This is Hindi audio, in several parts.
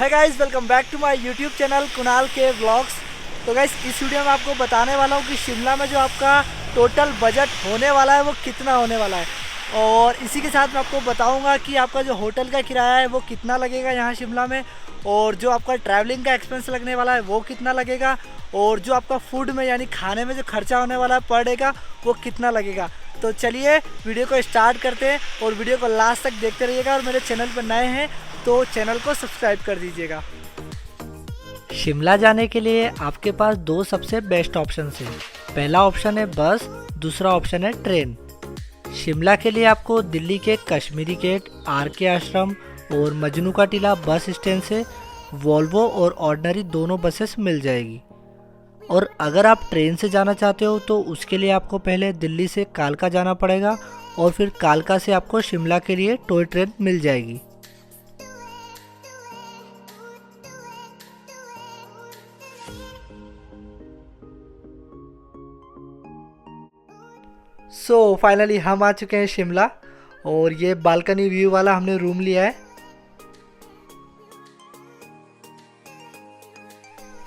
Hi guys, welcome back to my YouTube channel Kunal के व्लॉग्स। तो गाइस इस वीडियो में आपको बताने वाला हूँ कि शिमला में जो आपका टोटल बजट होने वाला है वो कितना होने वाला है, और इसी के साथ मैं आपको बताऊंगा कि आपका जो होटल का किराया है वो कितना लगेगा यहाँ शिमला में, और जो आपका ट्रैवलिंग का एक्सपेंस लगने वाला है वो कितना लगेगा, और जो आपका फूड में यानी खाने में जो खर्चा होने वाला है पर डे का वो कितना लगेगा। तो चलिए वीडियो को स्टार्ट करते हैं और वीडियो को लास्ट तक देखते रहिएगा, और मेरे चैनल पर नए हैं तो चैनल को सब्सक्राइब कर दीजिएगा। शिमला जाने के लिए आपके पास दो सबसे बेस्ट ऑप्शन हैं। पहला ऑप्शन है बस, दूसरा ऑप्शन है ट्रेन। शिमला के लिए आपको दिल्ली के कश्मीरी गेट, आर.के. आश्रम और मजनू का टीला बस स्टैंड से वॉल्वो और ऑर्डिनरी दोनों बसेस मिल जाएगी। और अगर आप ट्रेन से जाना चाहते हो तो उसके लिए आपको पहले दिल्ली से कालका जाना पड़ेगा, और फिर कालका से आपको शिमला के लिए टॉय ट्रेन मिल जाएगी। फाइनली हम आ चुके हैं शिमला, और ये बालकनी व्यू वाला हमने रूम लिया है।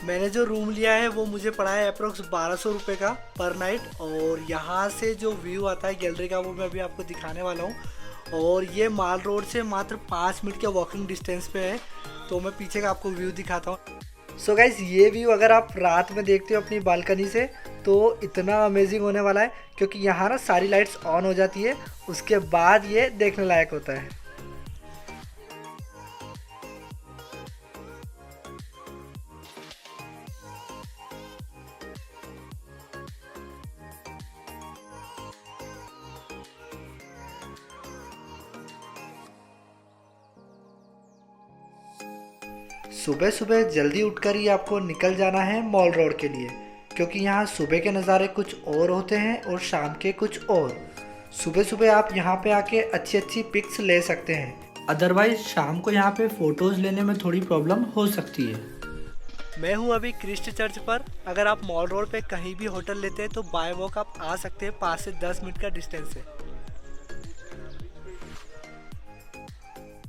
मैंने जो रूम लिया है वो मुझे पड़ा है अप्रोक्स 1200 रुपये का पर नाइट, और यहाँ से जो व्यू आता है गैलरी का वो मैं अभी आपको दिखाने वाला हूँ। और ये माल रोड से मात्र 5 मिनट के वॉकिंग डिस्टेंस पे है। तो मैं पीछे का आपको व्यू दिखाता हूँ। सो गाइस ये व्यू अगर आप रात में देखते हो अपनी बालकनी से तो इतना अमेजिंग होने वाला है, क्योंकि यहाँ ना सारी लाइट्स ऑन हो जाती है, उसके बाद ये देखने लायक होता है। सुबह सुबह जल्दी उठकर ही आपको निकल जाना है मॉल रोड के लिए, क्योंकि यहाँ सुबह के नज़ारे कुछ और होते हैं और शाम के कुछ और। सुबह सुबह आप यहाँ पे आके अच्छी अच्छी पिक्स ले सकते हैं, अदरवाइज शाम को यहाँ पे फ़ोटोज़ लेने में थोड़ी प्रॉब्लम हो सकती है। मैं हूँ अभी क्रिस्ट चर्च पर। अगर आप मॉल रोड पे कहीं भी होटल लेते हैं तो बाय वॉक आप आ सकते हैं, 5 से 10 मिनट का डिस्टेंस है।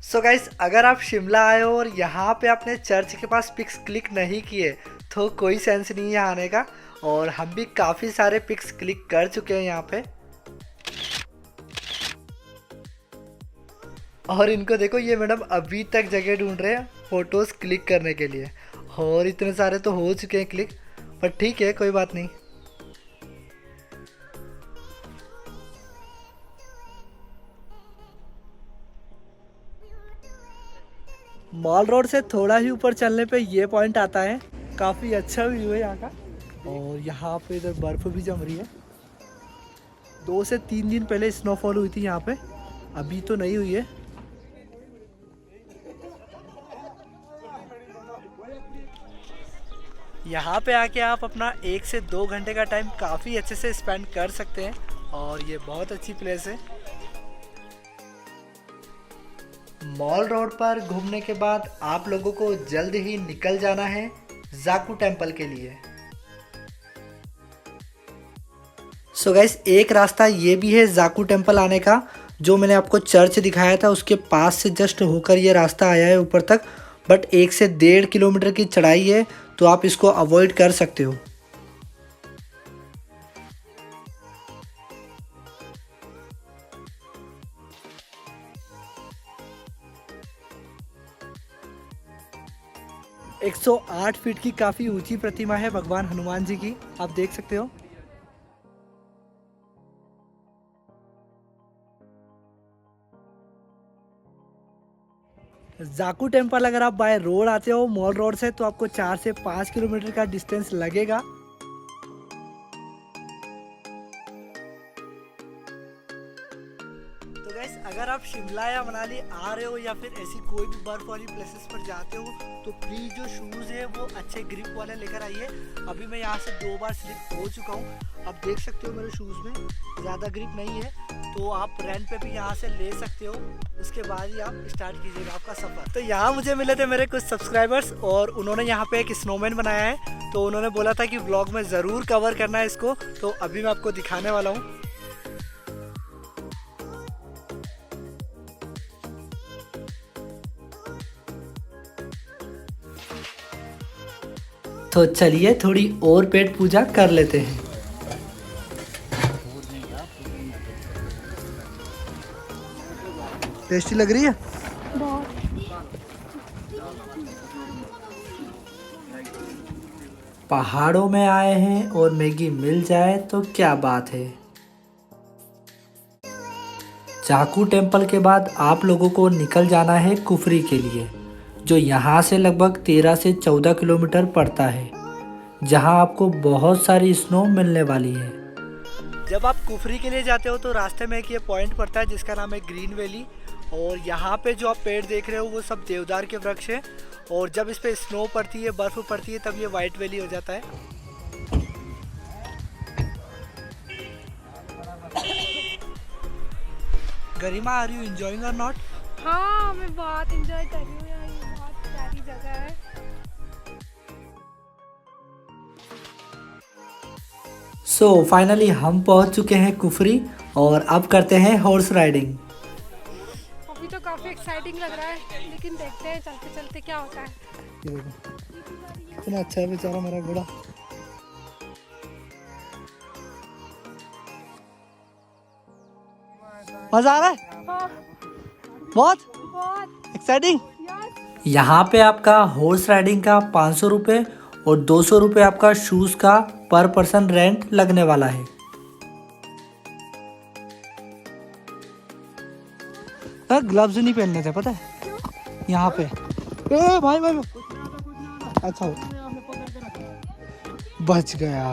सो गाइस अगर आप शिमला आए हो और यहाँ पे आपने चर्च के पास पिक्स क्लिक नहीं किए तो कोई सेंस नहीं है आने का, और हम भी काफ़ी सारे पिक्स क्लिक कर चुके हैं यहाँ पे। और इनको देखो, ये मैडम अभी तक जगह ढूंढ रहे हैं फ़ोटोज़ क्लिक करने के लिए, और इतने सारे तो हो चुके हैं क्लिक, पर ठीक है कोई बात नहीं। मॉल रोड से थोड़ा ही ऊपर चलने पे ये पॉइंट आता है। काफ़ी अच्छा व्यू है यहाँ का, और यहाँ पे इधर बर्फ़ भी जम रही है। 2 से 3 दिन पहले स्नोफॉल हुई थी यहाँ पे, अभी तो नहीं हुई है। यहाँ पे आके आप अपना 1 से 2 घंटे का टाइम काफ़ी अच्छे से स्पेंड कर सकते हैं, और ये बहुत अच्छी प्लेस है। मॉल रोड पर घूमने के बाद आप लोगों को जल्द ही निकल जाना है जाकू टेम्पल के लिए। सो गाइस एक रास्ता ये भी है जाकू टेम्पल आने का। जो मैंने आपको चर्च दिखाया था उसके पास से जस्ट होकर ये रास्ता आया है ऊपर तक, बट 1 से 1.5 किलोमीटर की चढ़ाई है, तो आप इसको अवॉइड कर सकते हो। एक 108 फीट की काफ़ी ऊंची प्रतिमा है भगवान हनुमान जी की, आप देख सकते हो। जाकू टेम्पल अगर आप बाय रोड आते हो मॉल रोड से तो आपको 4 से 5 किलोमीटर का डिस्टेंस लगेगा। तो गाइस अगर आप शिमला या मनाली आ रहे हो या फिर ऐसी कोई भी बर्फ वाली प्लेसेस पर जाते हो तो प्लीज़ जो शूज़ है वो अच्छे ग्रिप वाले लेकर आइए। अभी मैं यहाँ से 2 बार स्लिप हो चुका हूँ, आप देख सकते हो मेरे शूज़ में ज़्यादा ग्रिप नहीं है, तो आप रेंट पे भी यहाँ से ले सकते हो। उसके बाद ही आप स्टार्ट कीजिएगा आपका सफ़र। तो यहाँ मुझे मिले थे मेरे कुछ सब्सक्राइबर्स, और उन्होंने यहाँ पे एक स्नोमैन बनाया है, तो उन्होंने बोला था कि व्लॉग में ज़रूर कवर करना है इसको, तो अभी मैं आपको दिखाने वाला हूँ। तो चलिए थोड़ी और पेट पूजा कर लेते हैं। टेस्टी लग रही है बहुत। पहाड़ों में आए हैं और मैगी मिल जाए तो क्या बात है। जाकू टेम्पल के बाद आप लोगों को निकल जाना है कुफरी के लिए, जो यहाँ से लगभग 13 से 14 किलोमीटर पड़ता है, जहाँ आपको बहुत सारी स्नो मिलने वाली है। जब आप कुफरी के लिए जाते हो तो रास्ते में एक ये पॉइंट पड़ता है जिसका नाम है ग्रीन वैली, और यहाँ पे जो आप पेड़ देख रहे हो वो सब देवदार के वृक्ष हैं, और जब इस पे स्नो पड़ती है, बर्फ़ पड़ती है, तब ये वाइट वैली हो जाता है। गरिमा, आर यू एंजॉयिंग और नॉट? हाँ, मैं बहुत इंजॉय कर रही हूँ यार, ये बहुत प्यारी जगह है। सो फाइनली हम पहुँच चुके हैं कुफरी, और अब करते हैं हॉर्स राइडिंग। अभी तो काफी एक्साइटिंग लग रहा है, लेकिन देखते हैं चलते चलते क्या होता है। ये देखो कितना अच्छा है बेचारा मेरा घोड़ा। मजा आ रहा है? हाँ, बहुत बहुत एक्साइटिंग। यार। यहाँ पे आपका हॉर्स राइडिंग का 500 रुपये और 200 रुपये आपका शूज़ का पर पर्सन रेंट लगने वाला है। ग्लव्स नहीं पहनने थे पता है यहाँ पे। ए भाई भाई, अच्छा बच गया।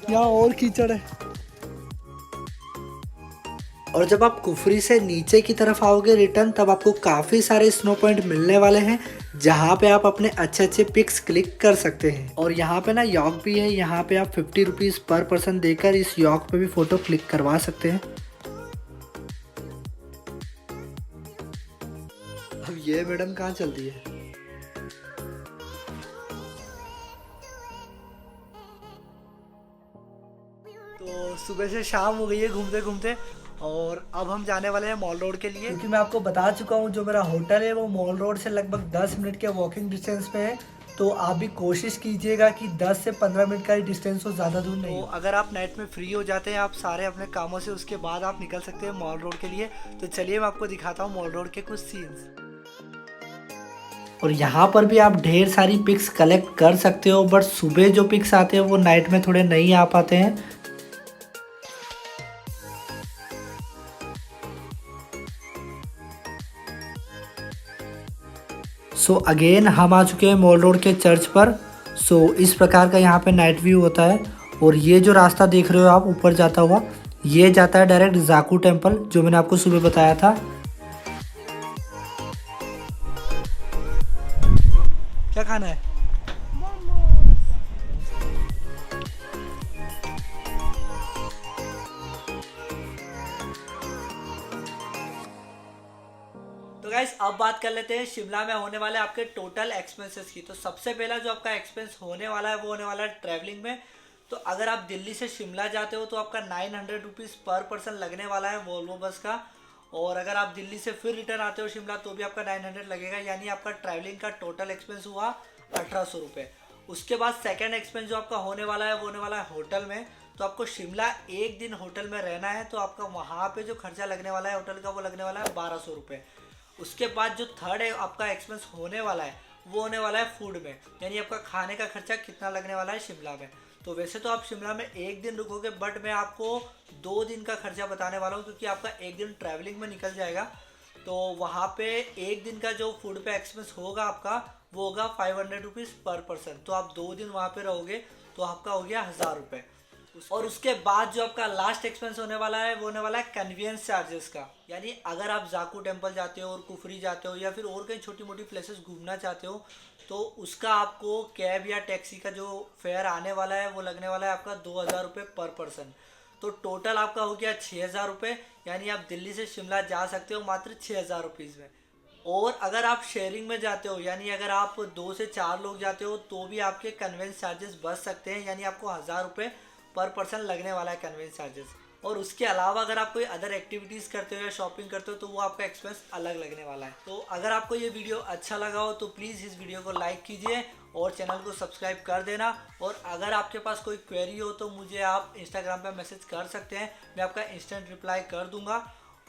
यहाँ और कीचड़ है। और जब आप कुफरी से नीचे की तरफ आओगे रिटर्न, तब आपको काफ़ी सारे स्नो पॉइंट मिलने वाले हैं, जहाँ पे आप अपने अच्छे अच्छे पिक्स क्लिक कर सकते हैं। और यहाँ पे ना यॉक भी है, यहाँ पे आप 50 रुपीज़ पर पर्सन देकर इस यॉक पे भी फ़ोटो क्लिक करवा सकते हैं। अब ये मैडम कहाँ चलती है? तो सुबह से शाम हो गई है घूमते घूमते, और अब हम जाने वाले हैं मॉल रोड के लिए, क्योंकि मैं आपको बता चुका हूँ जो मेरा होटल है वो मॉल रोड से लगभग 10 मिनट के वॉकिंग डिस्टेंस पे है। तो आप भी कोशिश कीजिएगा कि 10 से 15 मिनट का ही डिस्टेंस हो, ज़्यादा दूर नहीं। तो अगर आप नाइट में फ्री हो जाते हैं आप सारे अपने कामों से, उसके बाद आप निकल सकते हैं मॉल रोड के लिए। तो चलिए मैं आपको दिखाता हूँ मॉल रोड के कुछ सीन्स। और यहाँ पर भी आप ढेर सारी पिक्स कलेक्ट कर सकते हो, बट सुबह जो पिक्स आते हैं वो नाइट में थोड़े नहीं आ पाते हैं। सो अगेन हम आ चुके हैं मॉल रोड के चर्च पर। सो इस प्रकार का यहाँ पे नाइट व्यू होता है, और ये जो रास्ता देख रहे हो आप ऊपर जाता हुआ, ये जाता है डायरेक्ट जाकू टेम्पल, जो मैंने आपको सुबह बताया था। क्या खाना है? तो गाइस अब बात कर लेते हैं शिमला में होने वाले आपके टोटल एक्सपेंसेस की। तो सबसे पहला जो आपका एक्सपेंस होने वाला है वो होने वाला है ट्रैवलिंग में। तो अगर आप दिल्ली से शिमला जाते हो तो आपका 900 रुपीज़ पर पर्सन लगने वाला है वोल्वो बस का, और अगर आप दिल्ली से फिर रिटर्न आते हो शिमला तो भी आपका 900 लगेगा, यानी आपका ट्रैवलिंग का टोटल एक्सपेंस हुआ 1800 रुपये। उसके बाद सेकेंड एक्सपेंस जो आपका होने वाला है वो होने वाला है होटल में। तो आपको शिमला एक दिन होटल में रहना है, तो आपका वहाँ पे जो खर्चा लगने वाला है होटल का वो लगने वाला है 1200 रुपये। उसके बाद जो थर्ड है आपका एक्सपेंस होने वाला है वो होने वाला है फूड में, यानी आपका खाने का खर्चा कितना लगने वाला है शिमला में। तो वैसे तो आप शिमला में एक दिन रुकोगे, बट मैं आपको 2 दिन का खर्चा बताने वाला हूँ, क्योंकि आपका एक दिन ट्रैवलिंग में निकल जाएगा। तो वहाँ पे एक दिन का जो फूड पे एक्सपेंस होगा आपका वो होगा 500 रुपीज़ पर पर्सन। तो आप 2 दिन वहाँ पे रहोगे तो आपका हो गया 1000 रुपये। और उसके बाद जो आपका लास्ट एक्सपेंस होने वाला है वो होने वाला है कन्वीनियंस चार्जेस का, यानी अगर आप जाकू टेम्पल जाते हो और कुफरी जाते हो या फिर और कहीं छोटी मोटी प्लेसेस घूमना चाहते हो तो उसका आपको कैब या टैक्सी का जो फेयर आने वाला है वो लगने वाला है आपका 2000 रुपये पर पर्सन। तो टोटल आपका हो गया 6000 रुपये, यानी आप दिल्ली से शिमला जा सकते हो मात्र 6000 रुपीज़ में। और अगर आप शेयरिंग में जाते हो, यानी अगर आप 2 से 4 लोग जाते हो तो भी आपके कन्वेंस चार्जेस बच सकते हैं, यानी आपको 1000 रुपये पर पर्सन लगने वाला है कन्वेंस चार्जेस। और उसके अलावा अगर आप कोई अदर एक्टिविटीज़ करते हो या शॉपिंग करते हो तो वो आपका एक्सपेंस अलग लगने वाला है। तो अगर आपको ये वीडियो अच्छा लगा हो तो प्लीज़ इस वीडियो को लाइक कीजिए और चैनल को सब्सक्राइब कर देना। और अगर आपके पास कोई क्वेरी हो तो मुझे आप इंस्टाग्राम पर मैसेज कर सकते हैं, मैं आपका इंस्टेंट रिप्लाई कर दूंगा।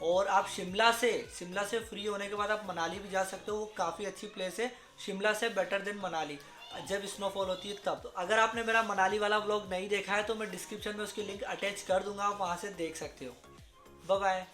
और आप शिमला से फ्री होने के बाद आप मनाली भी जा सकते हो, वो काफ़ी अच्छी प्लेस है, शिमला से बेटर देन मनाली जब स्नोफॉल होती है तब। तो अगर आपने मेरा मनाली वाला व्लॉग नहीं देखा है तो मैं डिस्क्रिप्शन में उसकी लिंक अटैच कर दूंगा, आप वहाँ से देख सकते हो। Bye bye.